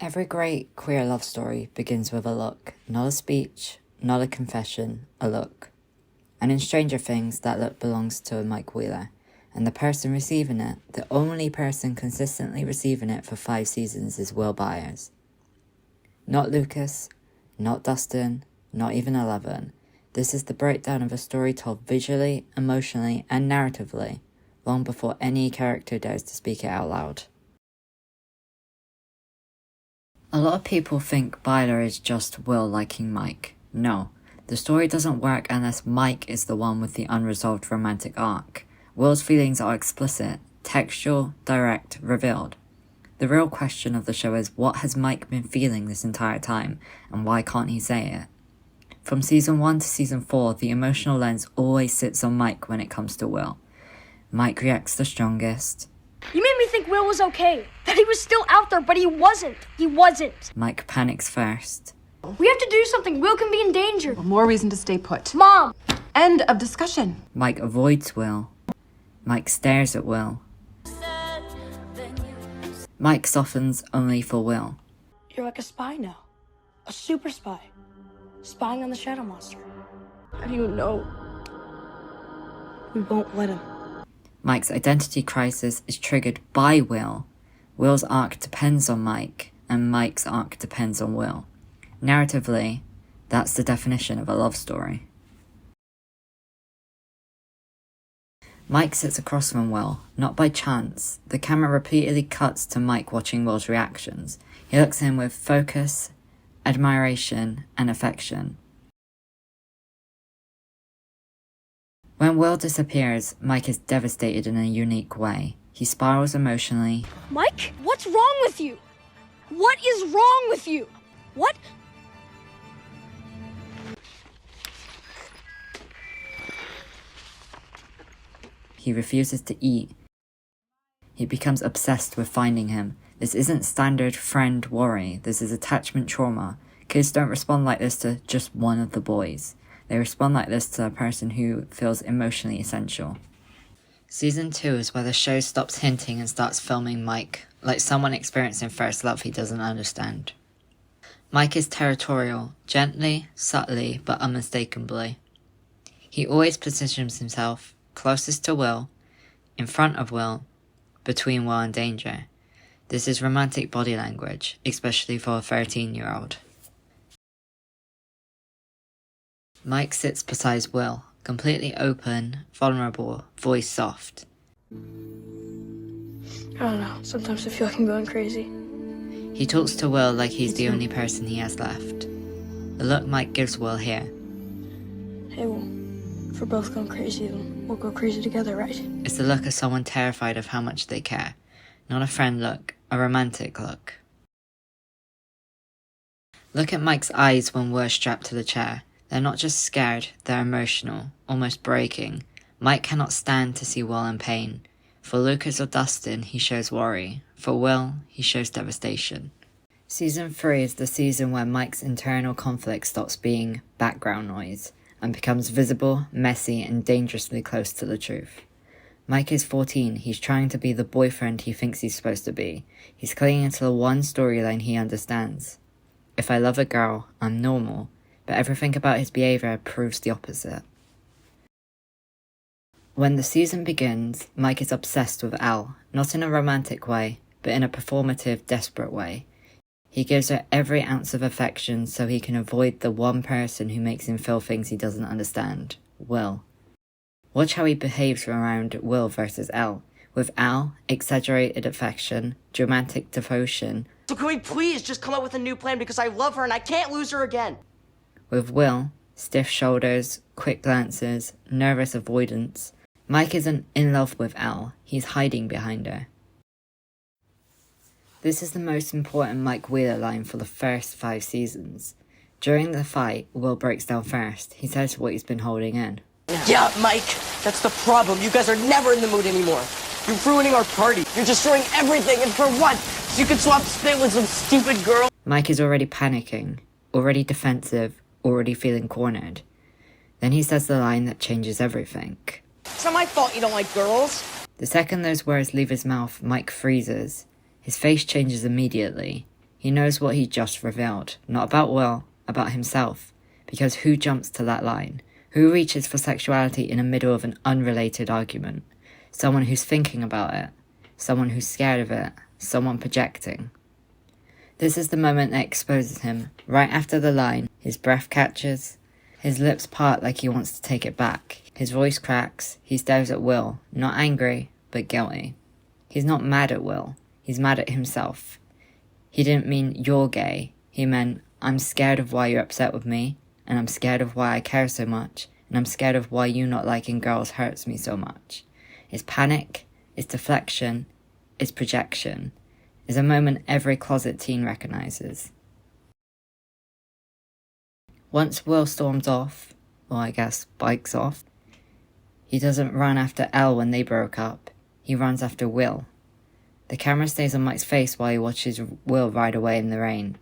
Every great queer love story begins with a look, not a speech, not a confession, a look. And in Stranger Things, that look belongs to Mike Wheeler, and the person receiving it, the only person consistently receiving it for 5 seasons, is Will Byers. Not Lucas, not Dustin, not even Eleven. This is the breakdown of a story told visually, emotionally, and narratively, long before any character dares to speak it out loud. A lot of people think Byler is just Will liking Mike. No, the story doesn't work unless Mike is the one with the unresolved romantic arc. Will's feelings are explicit, textual, direct, revealed. The real question of the show is, what has Mike been feeling this entire time, and why can't he say it? From season 1 to season 4, the emotional lens always sits on Mike when it comes to Will. Mike reacts the strongest. You made me think Will was okay, that he was still out there, but he wasn't. He wasn't. Mike panics first. We have to do something. Will can be in danger. Well, more reason to stay put. Mom! End of discussion. Mike avoids Will. Mike stares at Will. Mike softens only for Will. You're like a spy now. A super spy. Spying on the Shadow Monster. How do you know? We won't let him. Mike's identity crisis is triggered by Will. Will's arc depends on Mike, and Mike's arc depends on Will. Narratively, that's the definition of a love story. Mike sits across from Will, not by chance. The camera repeatedly cuts to Mike watching Will's reactions. He looks at him with focus, admiration, and affection. When Will disappears, Mike is devastated in a unique way. He spirals emotionally. Mike, what's wrong with you? What is wrong with you? What? He refuses to eat. He becomes obsessed with finding him. This isn't standard friend worry. This is attachment trauma. Kids don't respond like this to just one of the boys. They respond like this to a person who feels emotionally essential. Season 2 is where the show stops hinting and starts filming Mike, like someone experiencing first love he doesn't understand. Mike is territorial, gently, subtly, but unmistakably. He always positions himself closest to Will, in front of Will, between Will and danger. This is romantic body language, especially for a 13-year-old. Mike sits beside Will, completely open, vulnerable, voice soft. I don't know. Sometimes I feel like I'm going crazy. He talks to Will like he's the only person he has left. The look Mike gives Will here. Hey, Will. If we're both going crazy, then we'll go crazy together, right? It's the look of someone terrified of how much they care. Not a friend look, a romantic look. Look at Mike's eyes when we're strapped to the chair. They're not just scared, they're emotional, almost breaking. Mike cannot stand to see Will in pain. For Lucas or Dustin, he shows worry. For Will, he shows devastation. Season 3 is the season where Mike's internal conflict stops being background noise and becomes visible, messy, and dangerously close to the truth. Mike is 14, he's trying to be the boyfriend he thinks he's supposed to be. He's clinging to the one storyline he understands. If I love a girl, I'm normal. But everything about his behaviour proves the opposite. When the season begins, Mike is obsessed with Elle, not in a romantic way, but in a performative, desperate way. He gives her every ounce of affection so he can avoid the one person who makes him feel things he doesn't understand, Will. Watch how he behaves around Will versus Elle. With Elle, exaggerated affection, dramatic devotion. So can we please just come up with a new plan because I love her and I can't lose her again? With Will, stiff shoulders, quick glances, nervous avoidance. Mike isn't in love with Elle, he's hiding behind her. This is the most important Mike Wheeler line for the first 5 seasons. During the fight, Will breaks down first. He says what he's been holding in. Yeah, Mike, that's the problem. You guys are never in the mood anymore. You're ruining our party. You're destroying everything, and for what? So you can swap spit with some stupid girl? Mike is already panicking, already defensive, already feeling cornered. Then he says the line that changes everything. It's not my fault you don't like girls. The second those words leave his mouth, Mike freezes. His face changes immediately. He knows what he just revealed, not about Will, about himself. Because who jumps to that line? Who reaches for sexuality in the middle of an unrelated argument? Someone who's thinking about it. Someone who's scared of it. Someone projecting. This is the moment that exposes him. Right after the line, his breath catches. His lips part like he wants to take it back. His voice cracks. He stares at Will, not angry, but guilty. He's not mad at Will. He's mad at himself. He didn't mean you're gay. He meant I'm scared of why you're upset with me, and I'm scared of why I care so much, and I'm scared of why you not liking girls hurts me so much. It's panic, it's deflection, it's projection. It's a moment every closet teen recognizes. Once Will storms off, or I guess bikes off, he doesn't run after Elle when they broke up, he runs after Will. The camera stays on Mike's face while he watches Will ride away in the rain.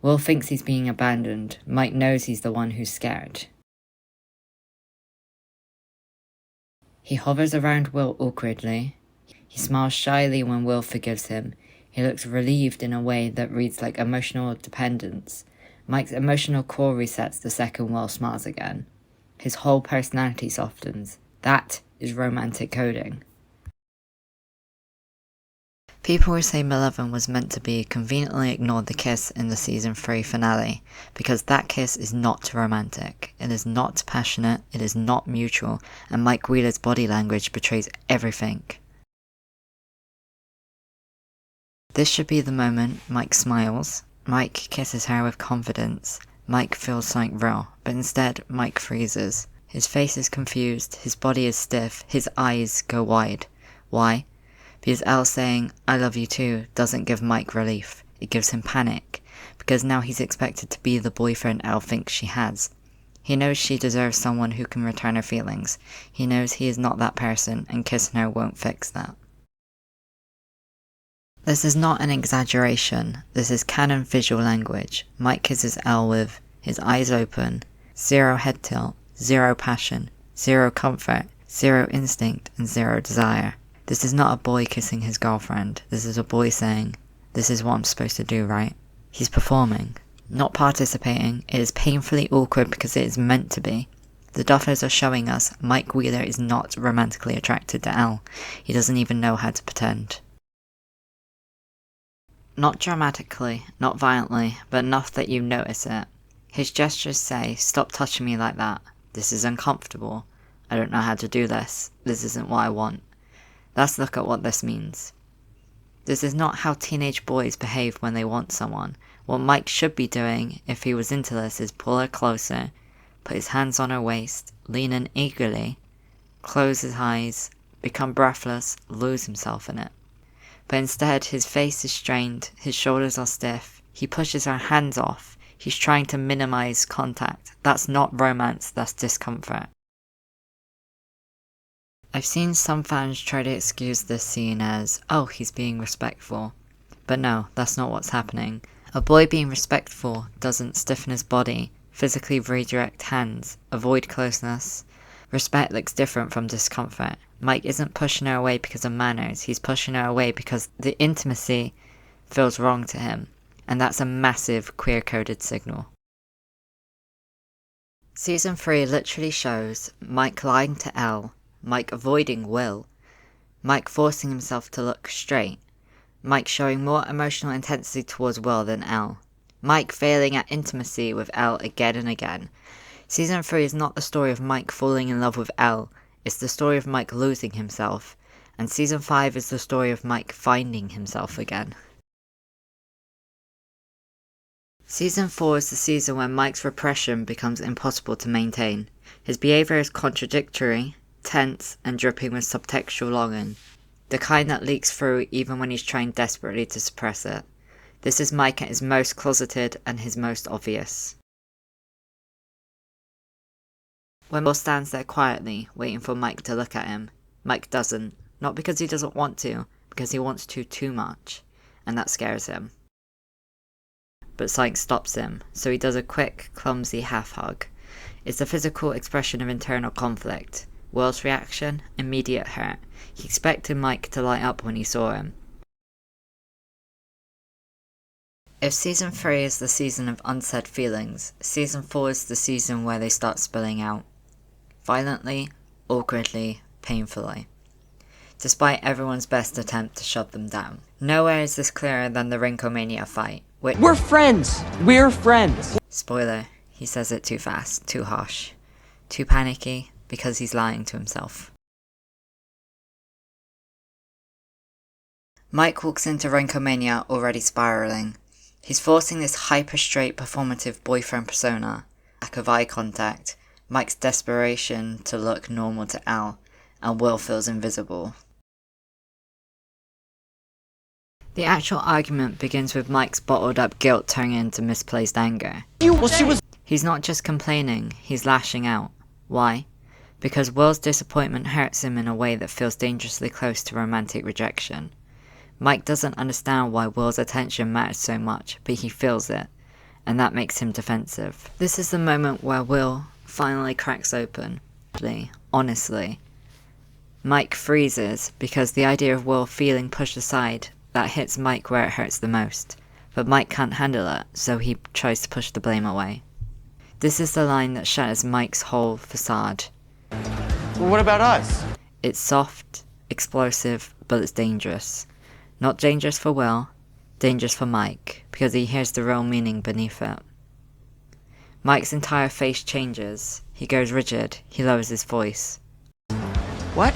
Will thinks he's being abandoned. Mike knows he's the one who's scared. He hovers around Will awkwardly. He smiles shyly when Will forgives him. He looks relieved in a way that reads like emotional dependence. Mike's emotional core resets the second Will smiles again. His whole personality softens. That is romantic coding. People who say Malevolent was meant to be conveniently ignored the kiss in the season 3 finale, because that kiss is not romantic, it is not passionate, it is not mutual, and Mike Wheeler's body language betrays everything. This should be the moment Mike smiles, Mike kisses her with confidence, Mike feels something real, but instead Mike freezes. His face is confused, his body is stiff, his eyes go wide. Why? Because Elle saying, I love you too, doesn't give Mike relief. It gives him panic. Because now he's expected to be the boyfriend Elle thinks she has. He knows she deserves someone who can return her feelings. He knows he is not that person, and kissing her won't fix that. This is not an exaggeration. This is canon visual language. Mike kisses Elle with his eyes open, zero head tilt, zero passion, zero comfort, zero instinct, and zero desire. This is not a boy kissing his girlfriend. This is a boy saying, this is what I'm supposed to do, right? He's performing, not participating. It is painfully awkward because it is meant to be. The Duffers are showing us Mike Wheeler is not romantically attracted to Elle. He doesn't even know how to pretend. Not dramatically, not violently, but enough that you notice it. His gestures say, stop touching me like that. This is uncomfortable. I don't know how to do this. This isn't what I want. Let's look at what this means. This is not how teenage boys behave when they want someone. What Mike should be doing, if he was into this, is pull her closer, put his hands on her waist, lean in eagerly, close his eyes, become breathless, lose himself in it. But instead, his face is strained, his shoulders are stiff, he pushes her hands off, he's trying to minimize contact. That's not romance, that's discomfort. I've seen some fans try to excuse this scene as, oh, he's being respectful. But no, that's not what's happening. A boy being respectful doesn't stiffen his body, physically redirect hands, avoid closeness. Respect looks different from discomfort. Mike isn't pushing her away because of manners, he's pushing her away because the intimacy feels wrong to him. And that's a massive queer-coded signal. Season 3 literally shows Mike lying to Elle, Mike avoiding Will, Mike forcing himself to look straight, Mike showing more emotional intensity towards Will than Elle, Mike failing at intimacy with Elle again and again. Season 3 is not the story of Mike falling in love with Elle, it's the story of Mike losing himself, and Season 5 is the story of Mike finding himself again. Season 4 is the season when Mike's repression becomes impossible to maintain. His behaviour is contradictory, tense, and dripping with subtextual longing. The kind that leaks through even when he's trying desperately to suppress it. This is Mike at his most closeted and his most obvious. When Will stands there quietly, waiting for Mike to look at him, Mike doesn't. Not because he doesn't want to, because he wants to too much. And that scares him. But something stops him, so he does a quick, clumsy half-hug. It's a physical expression of internal conflict. Will's reaction? Immediate hurt. He expected Mike to light up when he saw him. If Season 3 is the season of unsaid feelings, Season 4 is the season where they start spilling out. Violently, awkwardly, painfully. Despite everyone's best attempt to shut them down. Nowhere is this clearer than the Rinkomania fight. We're friends! We're friends! Spoiler, he says it too fast, too harsh, too panicky, because he's lying to himself. Mike walks into Rinkomania already spiraling. He's forcing this hyper-straight performative boyfriend persona, lack of eye contact, Mike's desperation to look normal to Al, and Will feels invisible. The actual argument begins with Mike's bottled up guilt turning into misplaced anger. He's not just complaining, he's lashing out. Why? Because Will's disappointment hurts him in a way that feels dangerously close to romantic rejection. Mike doesn't understand why Will's attention matters so much, but he feels it, and that makes him defensive. This is the moment where Will finally cracks open. Honestly. Mike freezes because the idea of Will feeling pushed aside, that hits Mike where it hurts the most. But Mike can't handle it, so he tries to push the blame away. This is the line that shatters Mike's whole facade. Well, what about us? It's soft, explosive, but it's dangerous. Not dangerous for Will, dangerous for Mike, because he hears the real meaning beneath it. Mike's entire face changes. He goes rigid. He lowers his voice. What?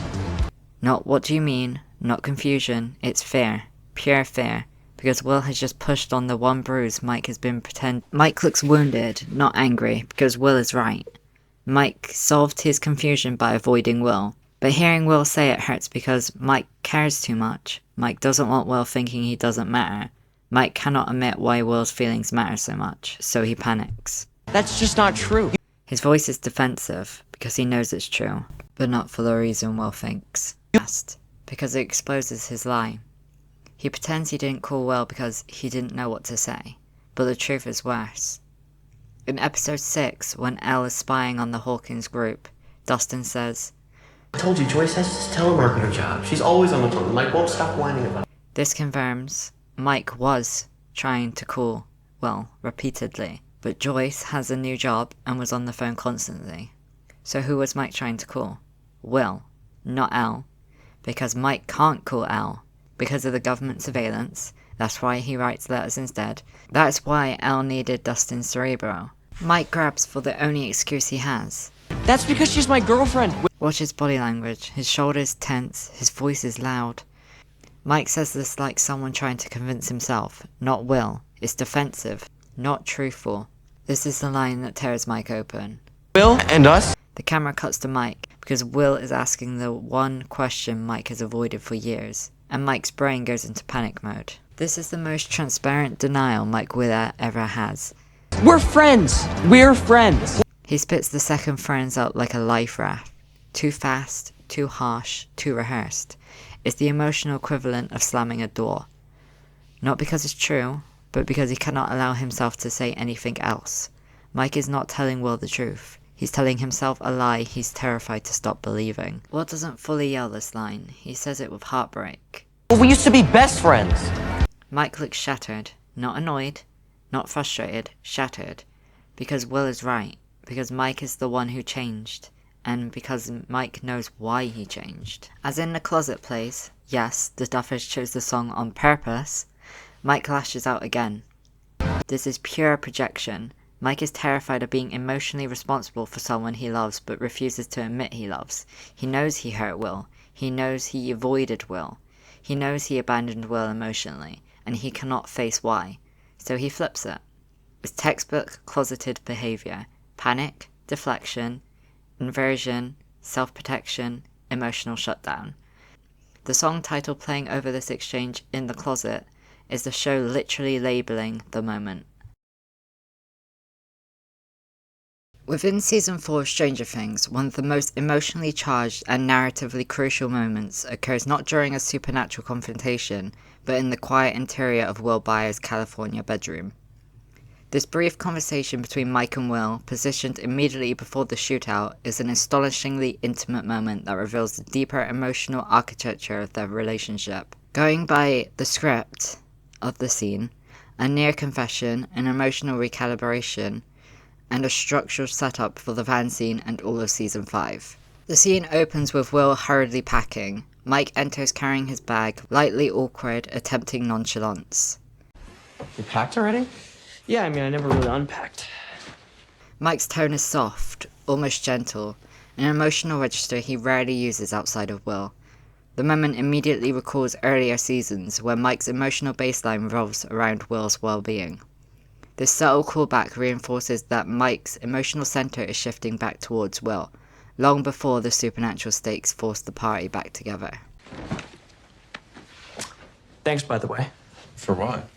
Not what do you mean, not confusion, it's fear. Pure fear. Because Will has just pushed on the one bruise Mike has been Mike looks wounded, not angry, because Will is right. Mike solved his confusion by avoiding Will. But hearing Will say it hurts because Mike cares too much. Mike doesn't want Will thinking he doesn't matter. Mike cannot admit why Will's feelings matter so much, so he panics. That's just not true. His voice is defensive, because he knows it's true, but not for the reason Will thinks. Because it exposes his lie. He pretends he didn't call Will because he didn't know what to say, but the truth is worse. In episode 6, when Elle is spying on the Hawkins group, Dustin says, I told you, Joyce has this telemarketer job. She's always on the phone. Mike won't stop whining about it. This confirms Mike was trying to call Will repeatedly, but Joyce has a new job and was on the phone constantly. So who was Mike trying to call? Will, not Elle, because Mike can't call Elle because of the government surveillance. That's why he writes letters instead. That's why Elle needed Dustin's cerebro. Mike grabs for the only excuse he has. That's because she's my girlfriend. Watch his body language. His shoulders tense, his voice is loud. Mike says this like someone trying to convince himself, not Will. It's defensive, not truthful. This is the line that tears Mike open. Will and us? The camera cuts to Mike, because Will is asking the one question Mike has avoided for years, and Mike's brain goes into panic mode. This is the most transparent denial Mike Wheeler ever has. We're friends! We're friends! He spits the second friends out like a life raft. Too fast, too harsh, too rehearsed. It's the emotional equivalent of slamming a door. Not because it's true, but because he cannot allow himself to say anything else. Mike is not telling Will the truth. He's telling himself a lie he's terrified to stop believing. Will doesn't fully yell this line. He says it with heartbreak. Well, we used to be best friends. Mike looks shattered. Not annoyed. Not frustrated. Shattered. Because Will is right. Because Mike is the one who changed. And because Mike knows why he changed. As in the closet plays, yes, the Duffers chose the song on purpose, Mike lashes out again. This is pure projection. Mike is terrified of being emotionally responsible for someone he loves but refuses to admit he loves. He knows he hurt Will. He knows he avoided Will. He knows he abandoned Will emotionally, and he cannot face why. So he flips it. It's textbook closeted behavior. Panic, deflection, inversion, self-protection, emotional shutdown. The song title playing over this exchange in the closet is the show literally labeling the moment. Within Season 4 of Stranger Things, one of the most emotionally charged and narratively crucial moments occurs not during a supernatural confrontation, but in the quiet interior of Will Byers' California bedroom. This brief conversation between Mike and Will, positioned immediately before the shootout, is an astonishingly intimate moment that reveals the deeper emotional architecture of their relationship. Going by the script of the scene, a near confession, an emotional recalibration, and a structural setup for the van scene and all of Season 5. The scene opens with Will hurriedly packing. Mike enters carrying his bag, lightly awkward, attempting nonchalance. You packed already? Yeah, I mean, I never really unpacked. Mike's tone is soft, almost gentle, an emotional register he rarely uses outside of Will. The moment immediately recalls earlier seasons where Mike's emotional baseline revolves around Will's well-being. This subtle callback reinforces that Mike's emotional center is shifting back towards Will, long before the supernatural stakes force the party back together. Thanks, by the way. For what?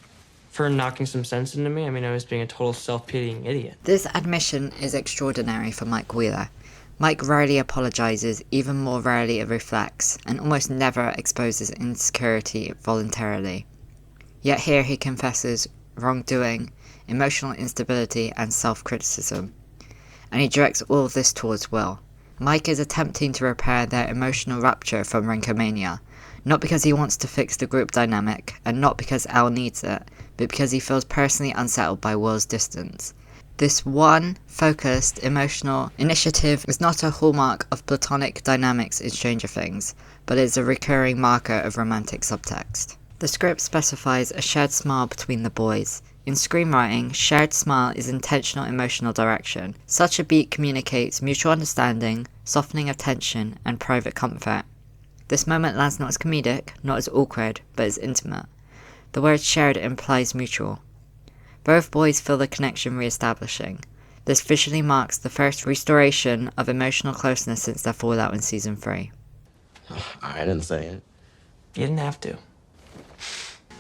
For knocking some sense into me. I mean, I was being a total self-pitying idiot. This admission is extraordinary for Mike Wheeler. Mike rarely apologizes, even more rarely it reflects, and almost never exposes insecurity voluntarily. Yet here he confesses wrongdoing, emotional instability, and self-criticism. And he directs all of this towards Will. Mike is attempting to repair their emotional rupture from Rinkomania, not because he wants to fix the group dynamic, and not because Elle needs it, but because he feels personally unsettled by Will's distance. This one, focused, emotional initiative is not a hallmark of platonic dynamics in Stranger Things, but is a recurring marker of romantic subtext. The script specifies a shared smile between the boys. In screenwriting, shared smile is intentional emotional direction. Such a beat communicates mutual understanding, softening of tension, and private comfort. This moment lands not as comedic, not as awkward, but as intimate. The word shared implies mutual. Both boys feel the connection re-establishing. This visually marks the first restoration of emotional closeness since their fallout in Season 3. I didn't say it. You didn't have to.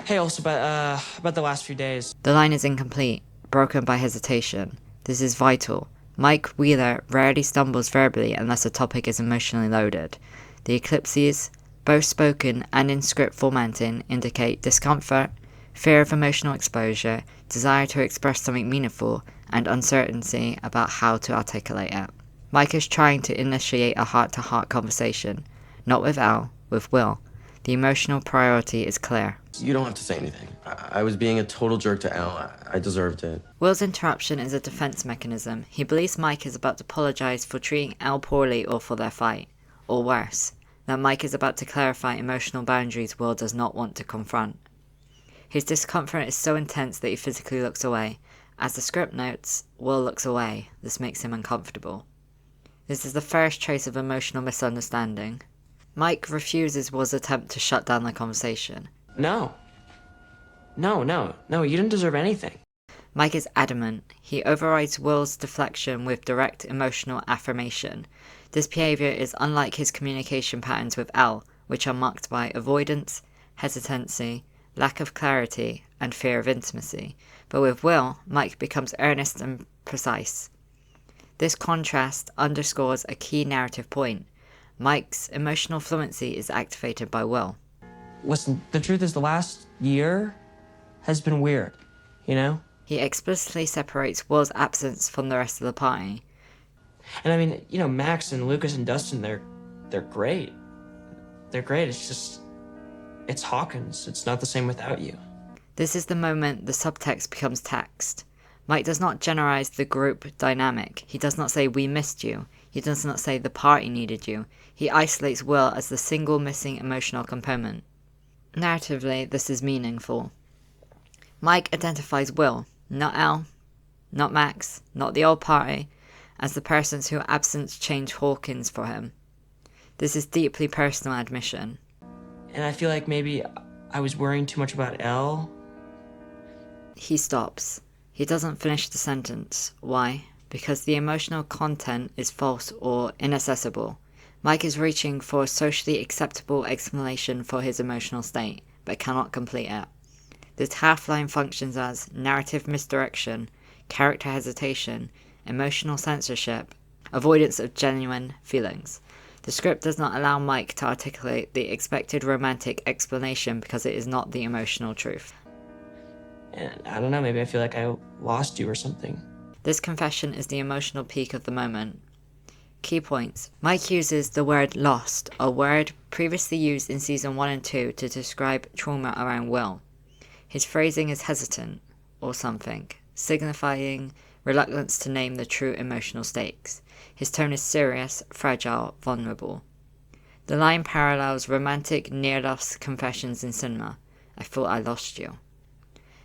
Hey, also about the last few days. The line is incomplete, broken by hesitation. This is vital. Mike Wheeler rarely stumbles verbally unless a topic is emotionally loaded. The eclipses, both spoken and in script formatting, indicate discomfort, fear of emotional exposure, desire to express something meaningful, and uncertainty about how to articulate it. Mike is trying to initiate a heart-to-heart conversation, not with Elle, with Will. The emotional priority is clear. You don't have to say anything. I was being a total jerk to Elle. I deserved it. Will's interruption is a defense mechanism. He believes Mike is about to apologize for treating Elle poorly or for their fight. Or worse, that Mike is about to clarify emotional boundaries Will does not want to confront. His discomfort is so intense that he physically looks away. As the script notes, Will looks away. This makes him uncomfortable. This is the first trace of emotional misunderstanding. Mike refuses Will's attempt to shut down the conversation. No, you didn't deserve anything. Mike is adamant. He overrides Will's deflection with direct emotional affirmation. This behavior is unlike his communication patterns with Elle, which are marked by avoidance, hesitancy, lack of clarity, and fear of intimacy. But with Will, Mike becomes earnest and precise. This contrast underscores a key narrative point. Mike's emotional fluency is activated by Will. Listen, the truth is the last year has been weird, you know? He explicitly separates Will's absence from the rest of the party. And I mean, you know, Max and Lucas and Dustin, they're great. They're great, it's just, it's Hawkins. It's not the same without you. This is the moment the subtext becomes text. Mike does not generalize the group dynamic. He does not say, "We missed you." He does not say, "The party needed you." He isolates Will as the single missing emotional component. Narratively, this is meaningful. Mike identifies Will, not Elle, not Max, not the old party, as the persons whose absence changed Hawkins for him. This is deeply personal admission. And I feel like maybe I was worrying too much about Elle. He stops. He doesn't finish the sentence. Why? Because the emotional content is false or inaccessible. Mike is reaching for a socially acceptable explanation for his emotional state, but cannot complete it. This half-line functions as narrative misdirection, character hesitation, emotional censorship, avoidance of genuine feelings. The script does not allow Mike to articulate the expected romantic explanation because it is not the emotional truth. And I don't know, maybe I feel like I lost you or something. This confession is the emotional peak of the moment. Key points. Mike uses the word lost, a word previously used in Season 1 and 2 to describe trauma around Will. His phrasing is hesitant. or something, signifying reluctance to name the true emotional stakes. His tone is serious, fragile, vulnerable. The line parallels romantic near-loss confessions in cinema. I thought I lost you.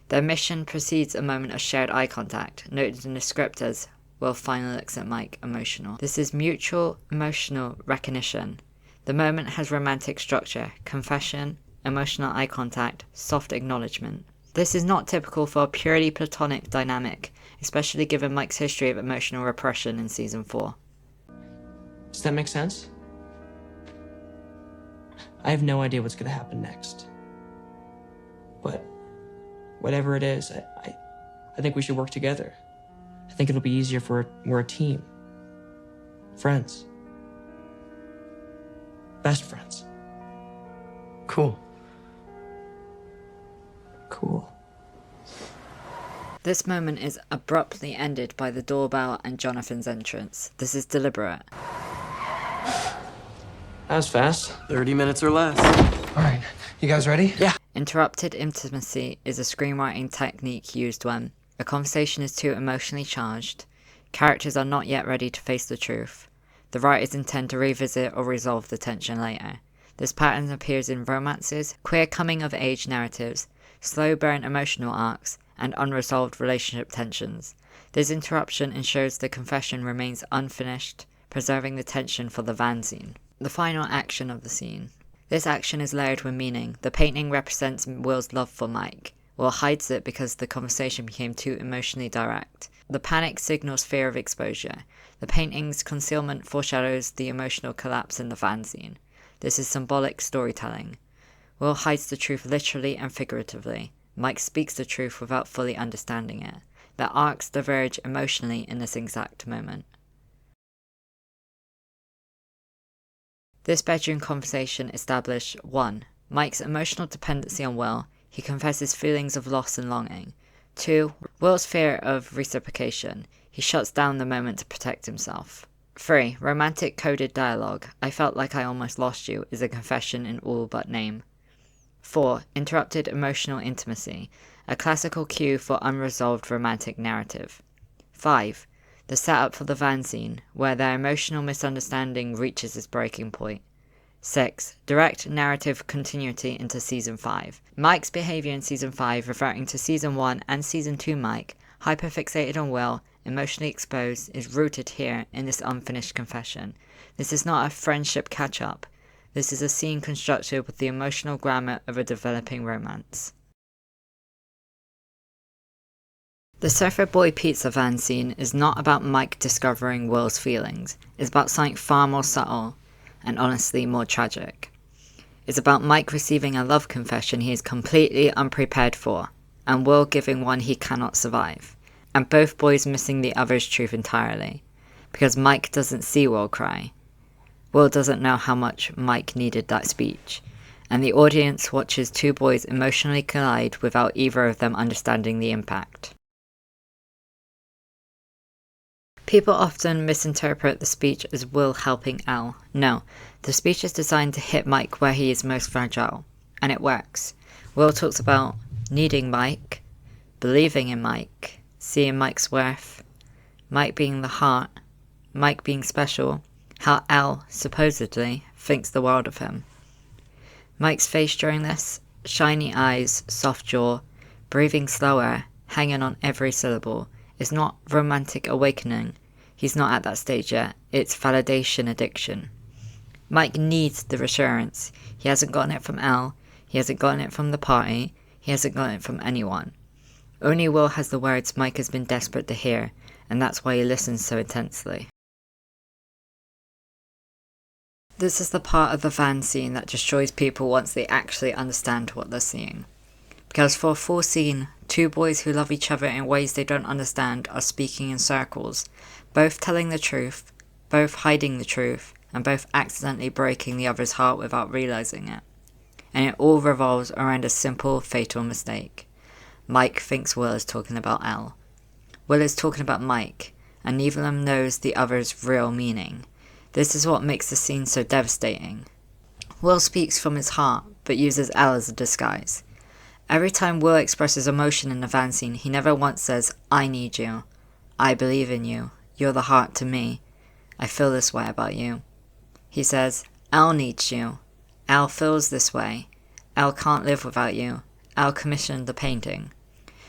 Their mission precedes a moment of shared eye contact, noted in the script as Will finally looks at Mike, emotional. This is mutual emotional recognition. The moment has romantic structure, confession, emotional eye contact, soft acknowledgement. This is not typical for a purely platonic dynamic, especially given Mike's history of emotional repression in Season 4. Does that make sense? I have no idea what's going to happen next. But whatever it is, I think we should work together. I think it'll be easier we're a team. Friends. Best friends. Cool. Cool. This moment is abruptly ended by the doorbell and Jonathan's entrance. This is deliberate. That was fast. 30 minutes or less. All right, you guys ready? Yeah. Interrupted intimacy is a screenwriting technique used when a conversation is too emotionally charged, characters are not yet ready to face the truth, the writers intend to revisit or resolve the tension later. This pattern appears in romances, queer coming-of-age narratives, slow-burn emotional arcs, and unresolved relationship tensions. This interruption ensures the confession remains unfinished, preserving the tension for the van scene. The final action of the scene. This action is layered with meaning. The painting represents Will's love for Mike. Will hides it because the conversation became too emotionally direct. The panic signals fear of exposure. The painting's concealment foreshadows the emotional collapse in the van scene. This is symbolic storytelling. Will hides the truth literally and figuratively. Mike speaks the truth without fully understanding it. Their arcs diverge emotionally in this exact moment. This bedroom conversation established 1. Mike's emotional dependency on Will. He confesses feelings of loss and longing. 2. Will's fear of reciprocation. He shuts down the moment to protect himself. 3. Romantic coded dialogue. I felt like I almost lost you is a confession in all but name. 4. Interrupted emotional intimacy. A classical cue for unresolved romantic narrative. 5. The setup for the van scene, where their emotional misunderstanding reaches its breaking point. 6. Direct narrative continuity into Season 5. Mike's behaviour in Season 5, referring to Season 1 and Season 2 Mike, hyperfixated on Will, emotionally exposed, is rooted here in this unfinished confession. This is not a friendship catch-up. This is a scene constructed with the emotional grammar of a developing romance. The Surfer Boy Pizza van scene is not about Mike discovering Will's feelings. It's about something far more subtle, and honestly more tragic. It's about Mike receiving a love confession he is completely unprepared for, and Will giving one he cannot survive, and both boys missing the other's truth entirely, because Mike doesn't see Will cry. Will doesn't know how much Mike needed that speech, and the audience watches two boys emotionally collide without either of them understanding the impact. People often misinterpret the speech as Will helping Al. No, the speech is designed to hit Mike where he is most fragile, and it works. Will talks about needing Mike, believing in Mike, seeing Mike's worth, Mike being the heart, Mike being special, how Al, supposedly, thinks the world of him. Mike's face during this, shiny eyes, soft jaw, breathing slower, hanging on every syllable, is not romantic awakening. He's not at that stage yet. It's validation addiction. Mike needs the reassurance. He hasn't gotten it from Al. He hasn't gotten it from the party. He hasn't gotten it from anyone. Only Will has the words Mike has been desperate to hear, and that's why he listens so intensely. This is the part of the van scene that destroys people once they actually understand what they're seeing. Because for a full scene, two boys who love each other in ways they don't understand are speaking in circles, both telling the truth, both hiding the truth, and both accidentally breaking the other's heart without realizing it. And it all revolves around a simple, fatal mistake. Mike thinks Will is talking about Al. Will is talking about Mike, and neither of them knows the other's real meaning. This is what makes the scene so devastating. Will speaks from his heart, but uses Al as a disguise. Every time Will expresses emotion in the van scene, he never once says, I need you. I believe in you. You're the heart to me. I feel this way about you. He says, Elle needs you. Elle feels this way. Elle can't live without you. Elle commissioned the painting.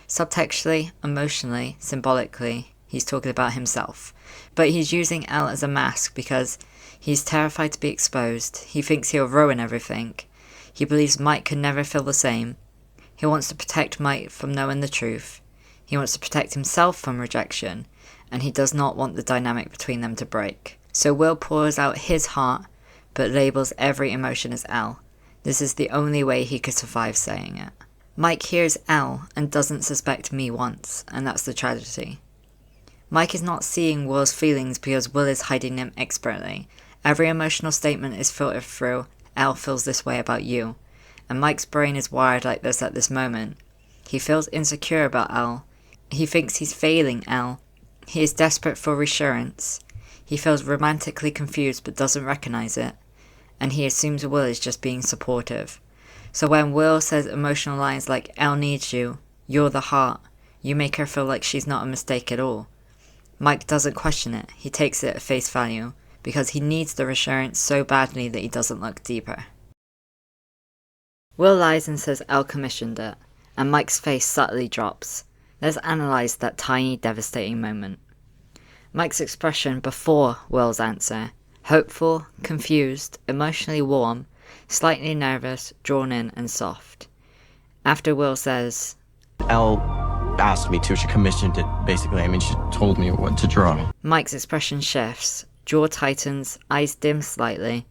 Subtextually, emotionally, symbolically, he's talking about himself. But he's using Elle as a mask because he's terrified to be exposed. He thinks he'll ruin everything. He believes Mike can never feel the same. He wants to protect Mike from knowing the truth. He wants to protect himself from rejection. And he does not want the dynamic between them to break. So Will pours out his heart, but labels every emotion as Elle. This is the only way he could survive saying it. Mike hears Elle and doesn't suspect me once, and that's the tragedy. Mike is not seeing Will's feelings because Will is hiding them expertly. Every emotional statement is filtered through, Elle feels this way about you. And Mike's brain is wired like this at this moment. He feels insecure about Elle. He thinks he's failing Elle. He is desperate for reassurance. He feels romantically confused but doesn't recognize it. And he assumes Will is just being supportive. So when Will says emotional lines like, Elle needs you, you're the heart, you make her feel like she's not a mistake at all. Mike doesn't question it. He takes it at face value because he needs the reassurance so badly that he doesn't look deeper. Will lies and says Elle commissioned it, and Mike's face subtly drops. Let's analyse that tiny, devastating moment. Mike's expression before Will's answer: hopeful, confused, emotionally warm, slightly nervous, drawn in and soft. After Will says, Elle asked me to, she commissioned it, basically. I mean, she told me what to draw. Mike's expression shifts, jaw tightens, eyes dim slightly,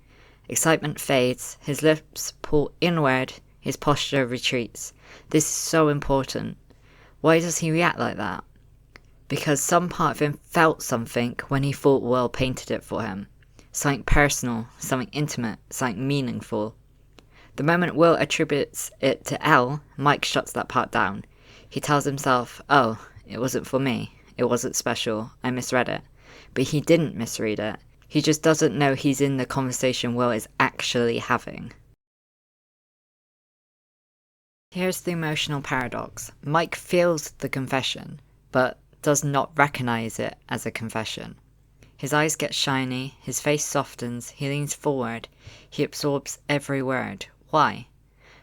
excitement fades, his lips pull inward, his posture retreats. This is so important. Why does he react like that? Because some part of him felt something when he thought Will painted it for him. Something personal, something intimate, something meaningful. The moment Will attributes it to Elle, Mike shuts that part down. He tells himself, oh, it wasn't for me. It wasn't special. I misread it. But he didn't misread it. He just doesn't know he's in the conversation Will is actually having. Here's the emotional paradox. Mike feels the confession, but does not recognize it as a confession. His eyes get shiny, his face softens, he leans forward, he absorbs every word. Why?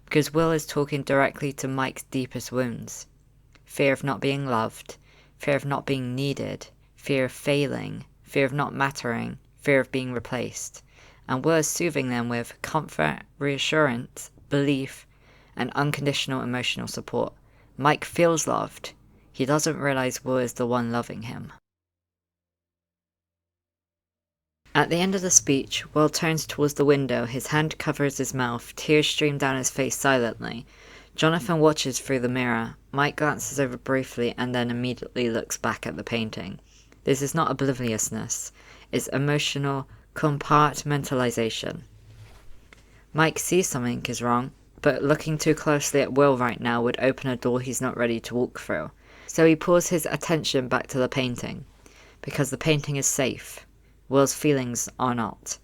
Because Will is talking directly to Mike's deepest wounds. Fear of not being loved, fear of not being needed, fear of failing, fear of not mattering, fear of being replaced. And Will is soothing them with comfort, reassurance, belief, and unconditional emotional support. Mike feels loved. He doesn't realize Will is the one loving him. At the end of the speech, Will turns towards the window, his hand covers his mouth, tears stream down his face silently. Jonathan watches through the mirror. Mike glances over briefly and then immediately looks back at the painting. This is not obliviousness, it's emotional compartmentalization. Mike sees something is wrong, but looking too closely at Will right now would open a door he's not ready to walk through. So he pulls his attention back to the painting, because the painting is safe. Will's feelings are not.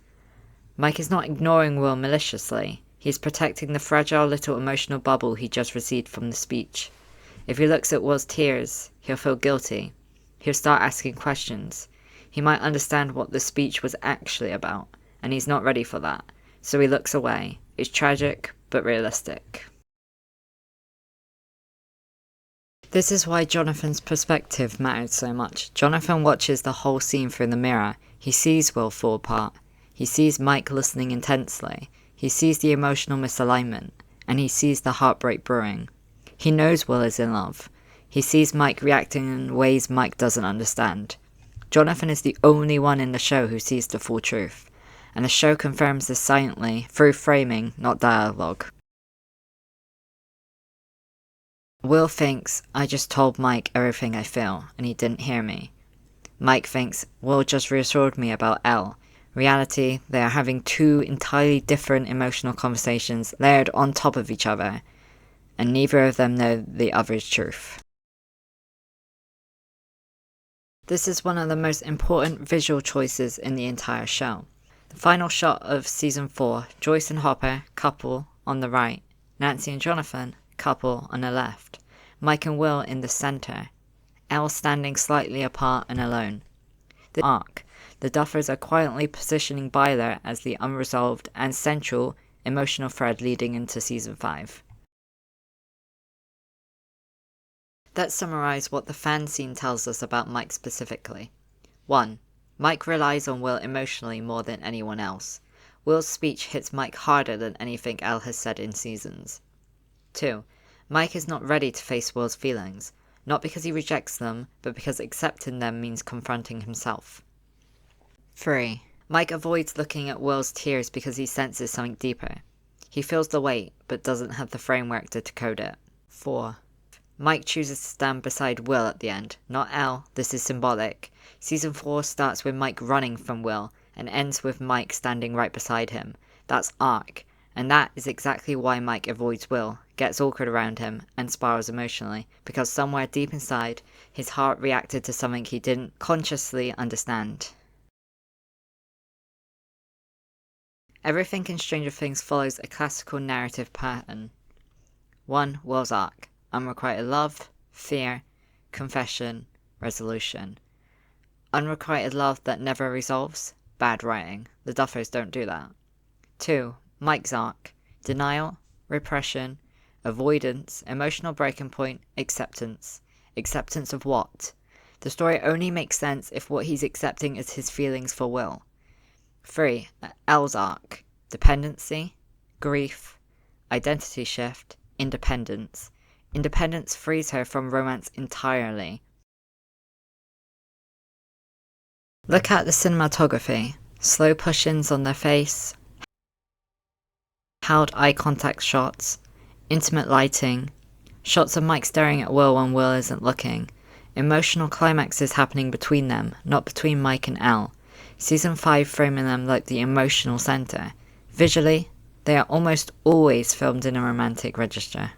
Mike is not ignoring Will maliciously. He's protecting the fragile little emotional bubble he just received from the speech. If he looks at Will's tears, he'll feel guilty. He'll start asking questions. He might understand what the speech was actually about, and he's not ready for that. So he looks away. It's tragic, but realistic. This is why Jonathan's perspective mattered so much. Jonathan watches the whole scene through the mirror. He sees Will fall apart. He sees Mike listening intensely. He sees the emotional misalignment. And he sees the heartbreak brewing. He knows Will is in love. He sees Mike reacting in ways Mike doesn't understand. Jonathan is the only one in the show who sees the full truth. And the show confirms this silently, through framing, not dialogue. Will thinks, I just told Mike everything I feel, and he didn't hear me. Mike thinks, Will just reassured me about Elle. Reality, they are having two entirely different emotional conversations layered on top of each other, and neither of them know the other's truth. This is one of the most important visual choices in the entire show. The final shot of Season 4, Joyce and Hopper, couple, on the right, Nancy and Jonathan, couple on the left, Mike and Will in the center, Elle standing slightly apart and alone. The arc, the Duffers are quietly positioning Byler as the unresolved and central emotional thread leading into Season 5. Let's summarize what the fan scene tells us about Mike specifically. 1. Mike relies on Will emotionally more than anyone else. Will's speech hits Mike harder than anything Elle has said in seasons. 2. Mike is not ready to face Will's feelings, not because he rejects them, but because accepting them means confronting himself. 3. Mike avoids looking at Will's tears because he senses something deeper. He feels the weight, but doesn't have the framework to decode it. 4. Mike chooses to stand beside Will at the end, not Elle. This is symbolic. Season 4 starts with Mike running from Will, and ends with Mike standing right beside him. That's arc, and that is exactly why Mike avoids Will, gets awkward around him, and spirals emotionally, because somewhere deep inside, his heart reacted to something he didn't consciously understand. Everything in Stranger Things follows a classical narrative pattern. 1. Will's arc. Unrequited love, fear, confession, resolution. Unrequited love that never resolves? Bad writing. The Duffers don't do that. 2. Mike's arc. Denial, repression, avoidance, emotional breaking point, acceptance. Acceptance of what? The story only makes sense if what he's accepting is his feelings for Will. 3. Elle's arc. Dependency, grief, identity shift, independence. Independence frees her from romance entirely. Look at the cinematography. Slow push-ins on their face, held eye contact shots, intimate lighting, shots of Mike staring at Will when Will isn't looking. Emotional climaxes happening between them, not between Mike and Elle. Season 5 framing them like the emotional center. Visually, they are almost always filmed in a romantic register.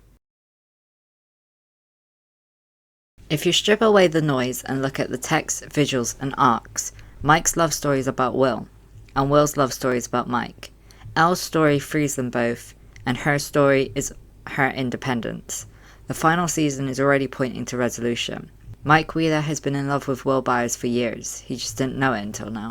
If you strip away the noise and look at the text, visuals, and arcs, Mike's love story is about Will, and Will's love story is about Mike. Elle's story frees them both, and her story is her independence. The final season is already pointing to resolution. Mike Wheeler has been in love with Will Byers for years, he just didn't know it until now.